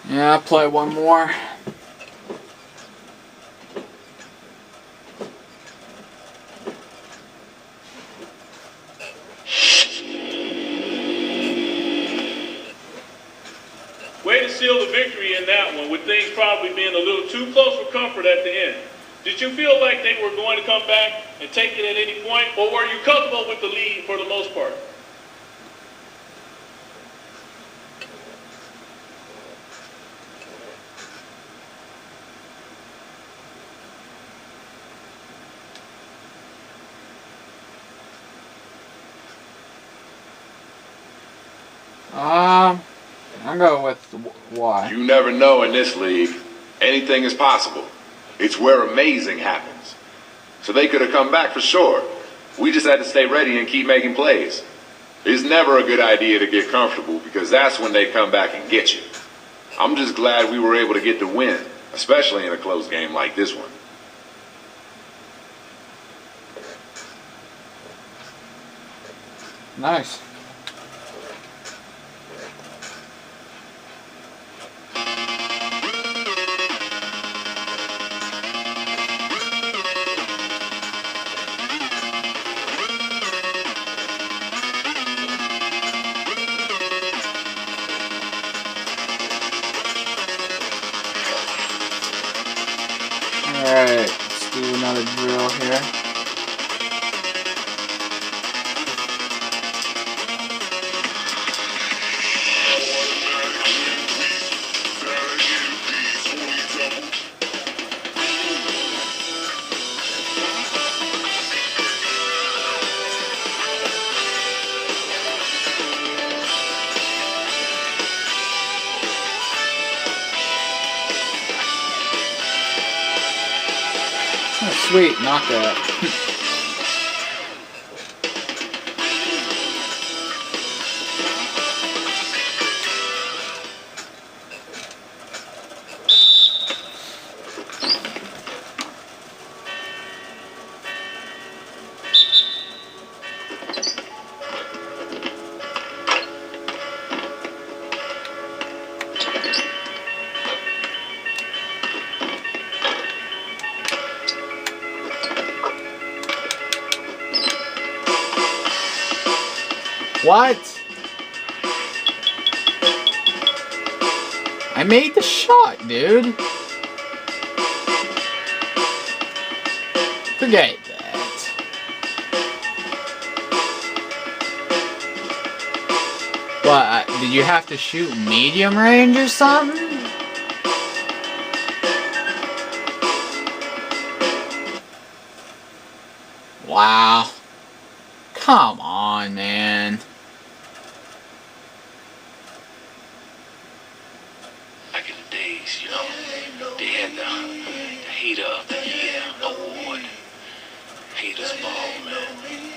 Yeah, I'll play one more. Way to seal the victory in that one, with things probably being a little too close for comfort at the end. Did you feel like they were going to come back and take it at any point, or were you comfortable with the lead for the most part? I'm going with why. You never know in this league. Anything is possible. It's where amazing happens. So they could have come back for sure. We just had to stay ready and keep making plays. It's never a good idea to get comfortable because that's when they come back and get you. I'm just glad we were able to get the win, especially in a close game like this one. Nice. Alright, let's do another drill here. Oh, sweet, knock that. What? I made the shot, dude. Forget that. What? Did you have to shoot medium range or something? Wow. Come on, man. Back in the days, you know, they had the Hater of the Year award. Haters ball, man.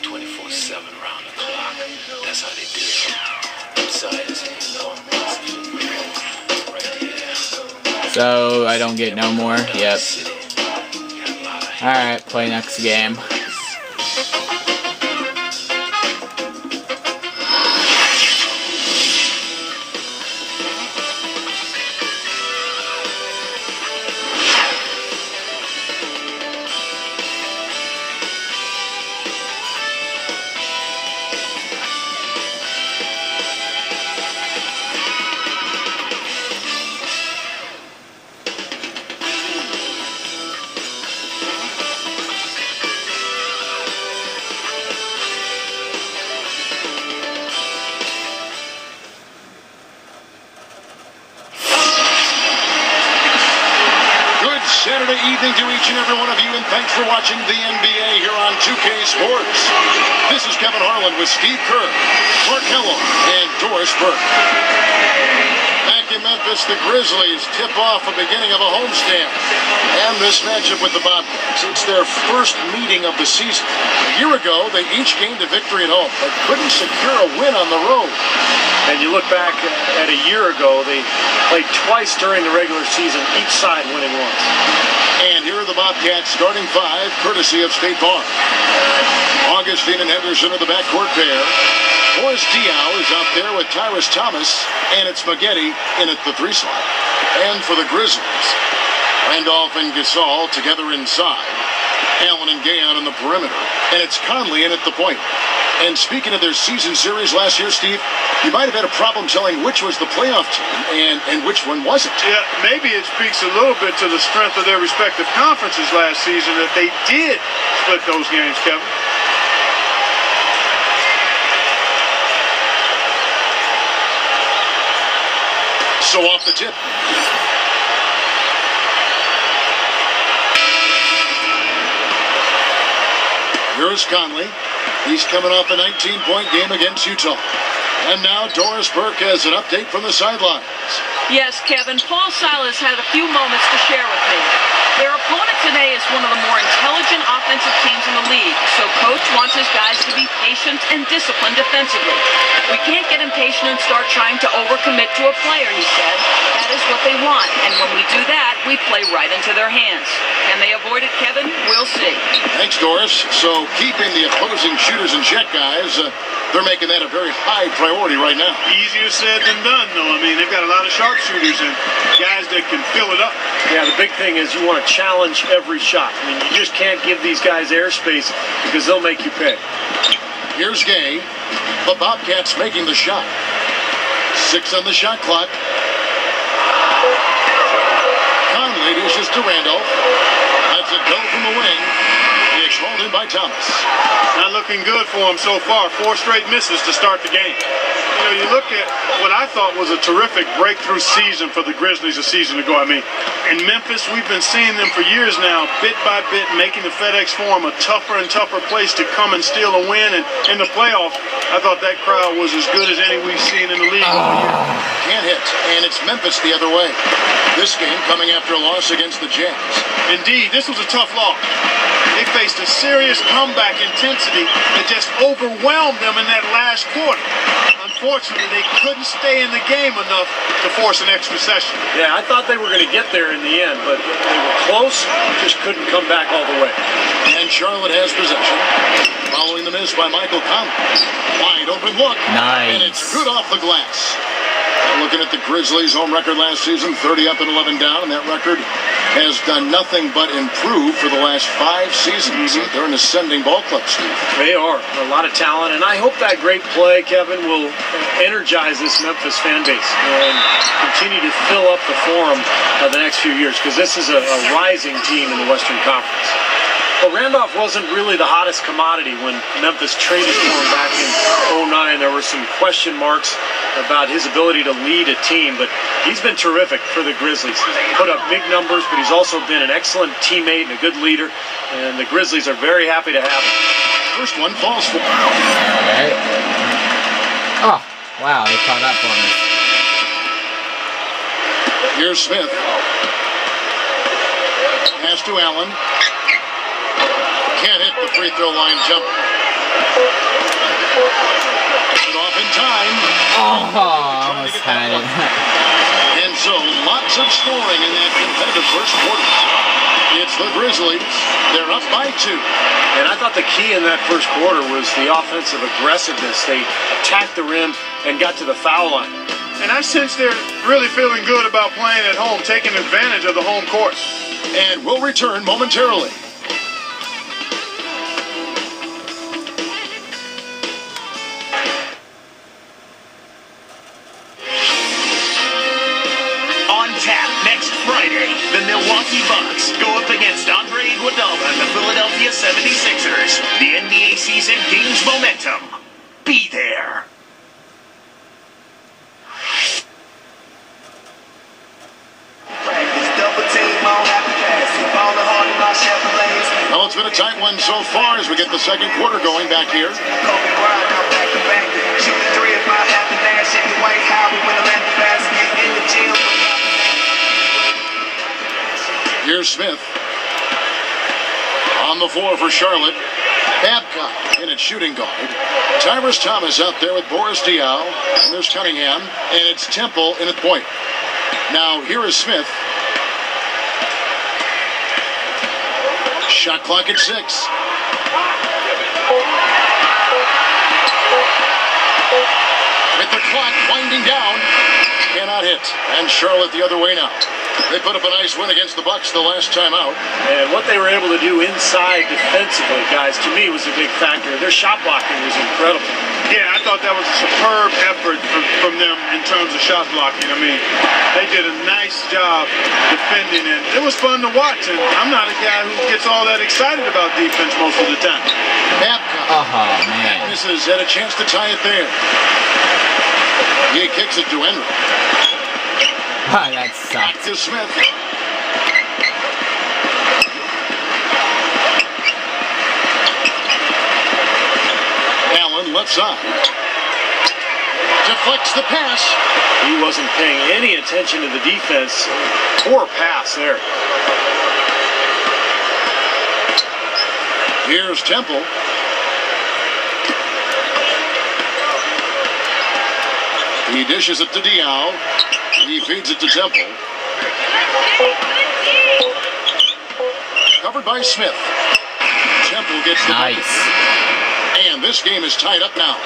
24/7 around the clock. That's how they did it. Besides, right here. So, I don't get no more? Yep. Alright, play next game. Saturday evening to each and every one of you, and thanks for watching the NBA here on 2K Sports. This is Kevin Harlan with Steve Kerr, Mark Kellogg, and Doris Burke. Back in Memphis, the Grizzlies tip off a beginning of a homestand. And this matchup with the Bobcats, it's their first meeting of the season. A year ago, they each gained a victory at home, but couldn't secure a win on the road. And you look back at a year ago, they played twice during the regular season, each side winning once. And here are the Bobcats starting five, courtesy of State Farm. Augustine and Henderson are the backcourt pair. Boris Diaw is out there with Tyrus Thomas, and it's Spaghetti in at the 3 slot. And for the Grizzlies, Randolph and Gasol together inside. Allen and Gay out on the perimeter. And it's Conley in at the point. And speaking of their season series last year, Steve, you might have had a problem telling which was the playoff team and which one wasn't. Yeah, maybe it speaks a little bit to the strength of their respective conferences last season that they did split those games, Kevin. So off the tip. Here's Conley. He's coming off a 19-point game against Utah. And now Doris Burke has an update from the sidelines. Yes, Kevin, Paul Silas had a few moments to share with me. Their opponent today is one of the more intelligent offensive teams in the league, so Coach wants his guys to be patient and disciplined defensively. We can't get impatient and start trying to overcommit to a player, he said. That is what they want, and when we do that, we play right into their hands. Can they avoid it, Kevin? We'll see. Thanks, Doris. So keeping the opposing shooters in check, guys, they're making that a very high priority right now. Easier said than done, though. I mean, they've got a lot of sharpshooters and guys that can fill it up. Yeah, the big thing is you want to challenge every shot. I mean, you just can't give these guys airspace because they'll make you pay. Here's Gay. The Bobcats making the shot. 6 on the shot clock. Conley dishes to Randolph. That's a go from the wing. It's hauled in by Thomas. Not looking good for him so far. 4 straight misses to start the game. You know, you look at what I thought was a terrific breakthrough season for the Grizzlies a season ago. I mean, in Memphis, we've been seeing them for years now, bit by bit, making the FedEx Forum a tougher and tougher place to come and steal a win. And in the playoffs, I thought that crowd was as good as any we've seen in the league all year. Can't hit, and it's Memphis the other way. This game coming after a loss against the Jazz. Indeed, this was a tough loss. They faced a serious comeback intensity that just overwhelmed them in that last quarter. Unfortunately, they couldn't stay in the game enough to force an extra session. Yeah, I thought they were going to get there in the end, but they were close, just couldn't come back all the way. And Charlotte has possession. Following the miss by Michael Conley. Wide open look. Nice. And it's good off the glass. Looking at the Grizzlies' home record last season, 30 up and 11 down, and that record has done nothing but improve for the last 5 seasons. They're an ascending ball club, Steve. They are. A lot of talent, and I hope that great play, Kevin, will energize this Memphis fan base and continue to fill up the Forum the next few years, because this is a rising team in the Western Conference. But Randolph wasn't really the hottest commodity when Memphis traded for him back in 2009. There were some question marks about his ability to lead a team, but he's been terrific for the Grizzlies. He's put up big numbers, but he's also been an excellent teammate and a good leader, and the Grizzlies are very happy to have him. First one falls for. Alright. Oh, wow, they caught up on us. Here's Smith. Pass to Allen. Can't hit the free throw line jumper. Gets it off in time. Oh, almost had it. And so, lots of scoring in that competitive first quarter. It's the Grizzlies. They're up by 2. And I thought the key in that first quarter was the offensive aggressiveness. They attacked the rim and got to the foul line. And I sense they're really feeling good about playing at home, taking advantage of the home court. And we'll return momentarily. Next Friday, the Milwaukee Bucks go up against Andre Iguodala and the Philadelphia 76ers. The NBA season gains momentum. Be there. Well, it's been a tight one so far as we get the second quarter going back here. Here's Smith. On the floor for Charlotte. Babcock in at shooting guard. Tyrus Thomas out there with Boris Diaw. And there's Cunningham. And it's Temple in at point. Now, here is Smith. Shot clock at 6. With the clock winding down, cannot hit. And Charlotte the other way now. They put up a nice win against the Bucks the last time out. And what they were able to do inside defensively, guys, to me was a big factor. Their shot blocking was incredible. Yeah, I thought that was a superb effort from them in terms of shot blocking. I mean, they did a nice job defending, and it was fun to watch. And I'm not a guy who gets all that excited about defense most of the time. Babcock. Oh, man. Misses, had a chance to tie it there. He kicks it to Henry. Ah, that sucks. To Smith. Allen left side. Deflects the pass. He wasn't paying any attention to the defense. Poor pass there. Here's Temple. He dishes it to Diao. He feeds it to Temple. Covered by Smith. Temple gets the bucket. Nice. And this game is tied up now.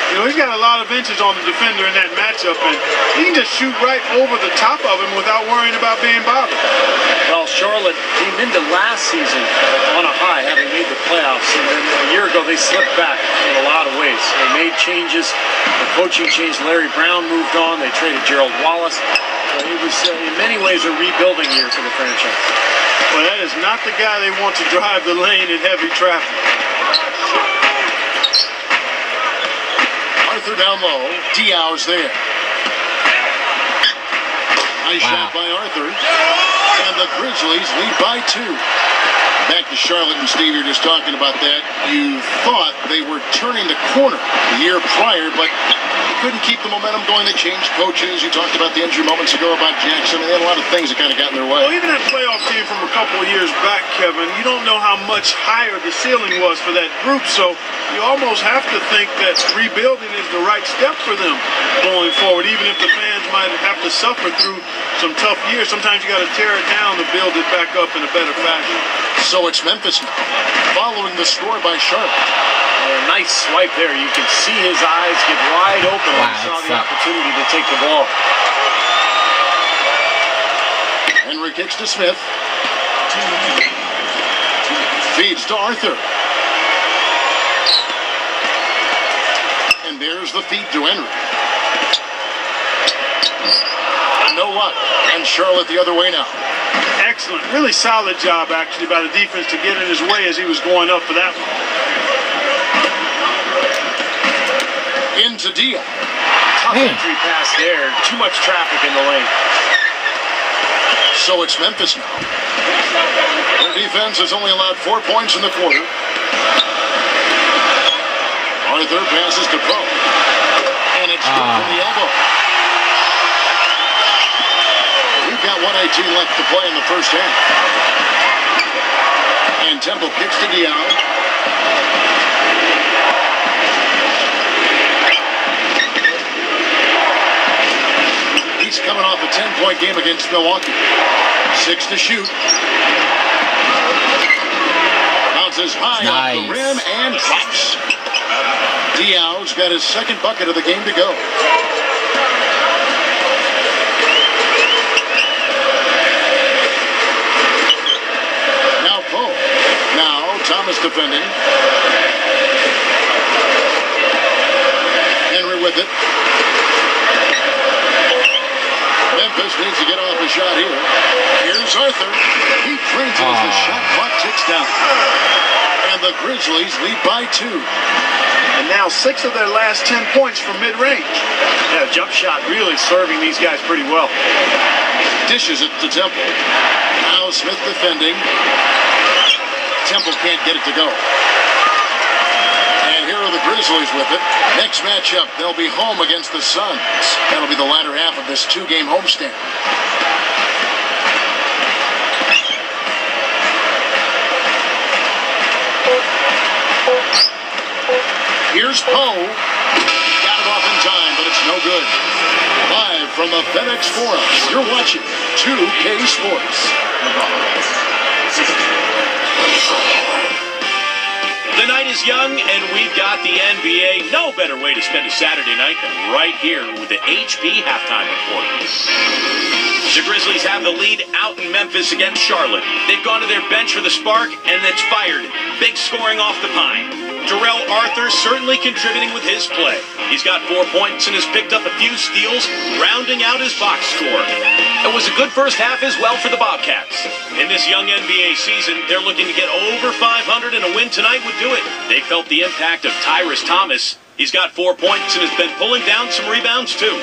You know, he's got a lot of inches on the defender in that matchup, and he can just shoot right over the top of him without worrying about being bothered. Well, Charlotte came into last season on a high, having made the playoffs, and then a year ago they slipped back in a lot of ways. They made changes. The coaching changed. Larry Brown moved on. They traded Gerald Wallace. So it was, in many ways, a rebuilding year for the franchise. Well, that is not the guy they want to drive the lane in heavy traffic. Arthur down low. Diao's there. Nice shot by Arthur. And the Grizzlies lead by 2. Back to Charlotte, and Steve, you're just talking about that. You thought they were turning the corner the year prior, but they couldn't keep the momentum going. They changed coaches. You talked about the injury moments ago about Jackson. They had a lot of things that kind of got in their way. Well, even that playoff team from a couple of years back, Kevin, you don't know how much higher the ceiling was for that group, so you almost have to think that rebuilding is the right step for them going forward, even if the fans might have to suffer through some tough years. Sometimes you got to tear it down to build it back up in a better fashion. So it's Memphis now, following the score by Charlotte. A nice swipe there. You can see his eyes get wide open when he saw the opportunity to take the ball. Henry kicks to Smith. Feeds to Arthur. And there's the feed to Henry. No luck. And Charlotte the other way now. Excellent. Really solid job, actually, by the defense to get in his way as he was going up for that one. Into Dia. Tough entry pass there. Too much traffic in the lane. So it's Memphis now. Their defense has only allowed 4 points in the quarter. Arthur passes to Poe. And it's good from the elbow. We've got 1:18 left to play in the first half. And Temple kicks to Diao. He's coming off a 10-point game against Milwaukee. 6 to shoot. Bounces high off the rim and drops. Diao's got his second bucket of the game to go. Now Poe. Now Thomas defending. Henry with it. Memphis needs to get off a shot here. Here's Arthur. He drains it as the shot clock ticks down. And the Grizzlies lead by 2. And now 6 of their last 10 points from mid-range. Yeah, jump shot really serving these guys pretty well. Dishes it to Temple. Now Smith defending. Temple can't get it to go. And here are the Grizzlies with it. Next matchup, they'll be home against the Suns. That'll be the latter half of this 2-game homestand. Here's Poe. Got it off in time, but it's no good. Live from the FedEx Forum, you're watching 2K Sports. The night is young, and we've got the NBA. No better way to spend a Saturday night than right here with the HP halftime report. The Grizzlies have the lead out in Memphis against Charlotte. They've gone to their bench for the spark, and it's fired. Big scoring off the pine. Terrell Arthur certainly contributing with his play. He's got 4 points and has picked up a few steals, rounding out his box score. It was a good first half as well for the Bobcats. In this young NBA season, they're looking to get over 500, and a win tonight would do it. They felt the impact of Tyrese Thomas. He's got 4 points and has been pulling down some rebounds too.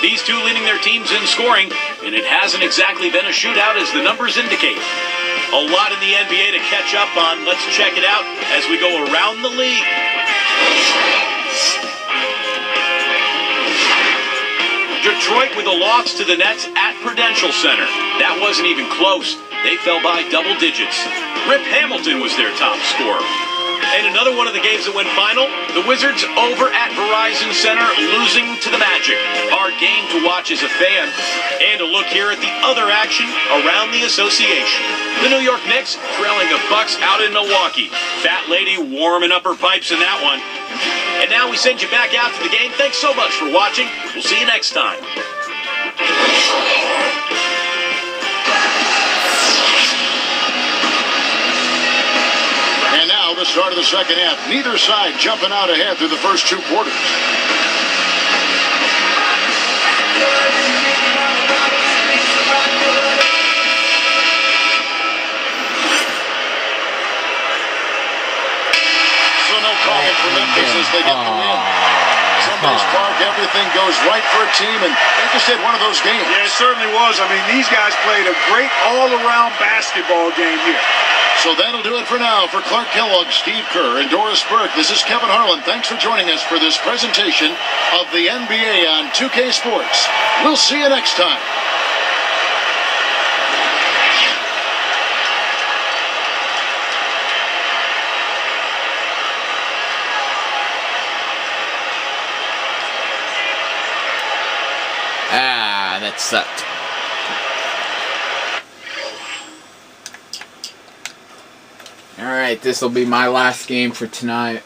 These two leading their teams in scoring, and it hasn't exactly been a shootout as the numbers indicate. A lot in the NBA to catch up on. Let's check it out as we go around the league. Detroit with a loss to the Nets at Prudential Center. That wasn't even close. They fell by double digits. Rip Hamilton was their top scorer. And another one of the games that went final, the Wizards over at Verizon Center losing to the Magic. Our game to watch as a fan. And a look here at the other action around the association. The New York Knicks trailing the Bucks out in Milwaukee. Fat lady warming up her pipes in that one. And now we send you back out to the game. Thanks so much for watching. We'll see you next time. And now the start of the second half. Neither side jumping out ahead through the first 2 quarters. So no calling for Memphis as they get the win. Somebody's Park, everything goes right for a team, and they just had one of those games. Yeah, it certainly was. I mean, these guys played a great all-around basketball game here. So that'll do it for now. For Clark Kellogg, Steve Kerr, and Doris Burke, this is Kevin Harlan. Thanks for joining us for this presentation of the NBA on 2K Sports. We'll see you next time. Ah, that sucked. Alright, this will be my last game for tonight.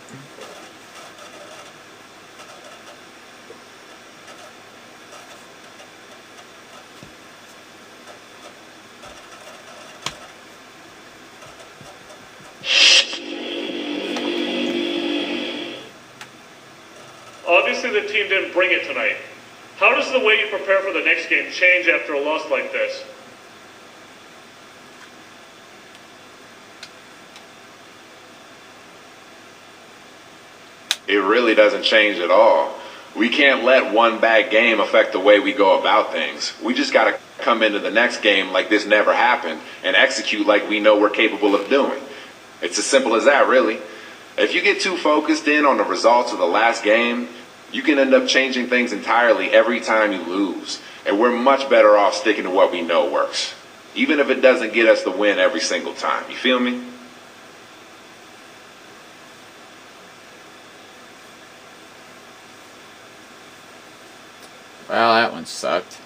Obviously the team didn't bring it tonight. How does the way you prepare for the next game change after a loss like this? It really doesn't change at all. We can't let one bad game affect the way we go about things. We just got to come into the next game like this never happened and execute like we know we're capable of doing. It's as simple as that, really. If you get too focused in on the results of the last game, you can end up changing things entirely every time you lose. And we're much better off sticking to what we know works, even if it doesn't get us the win every single time. You feel me? Well, that one sucked.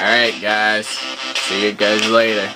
Alright guys, see you guys later.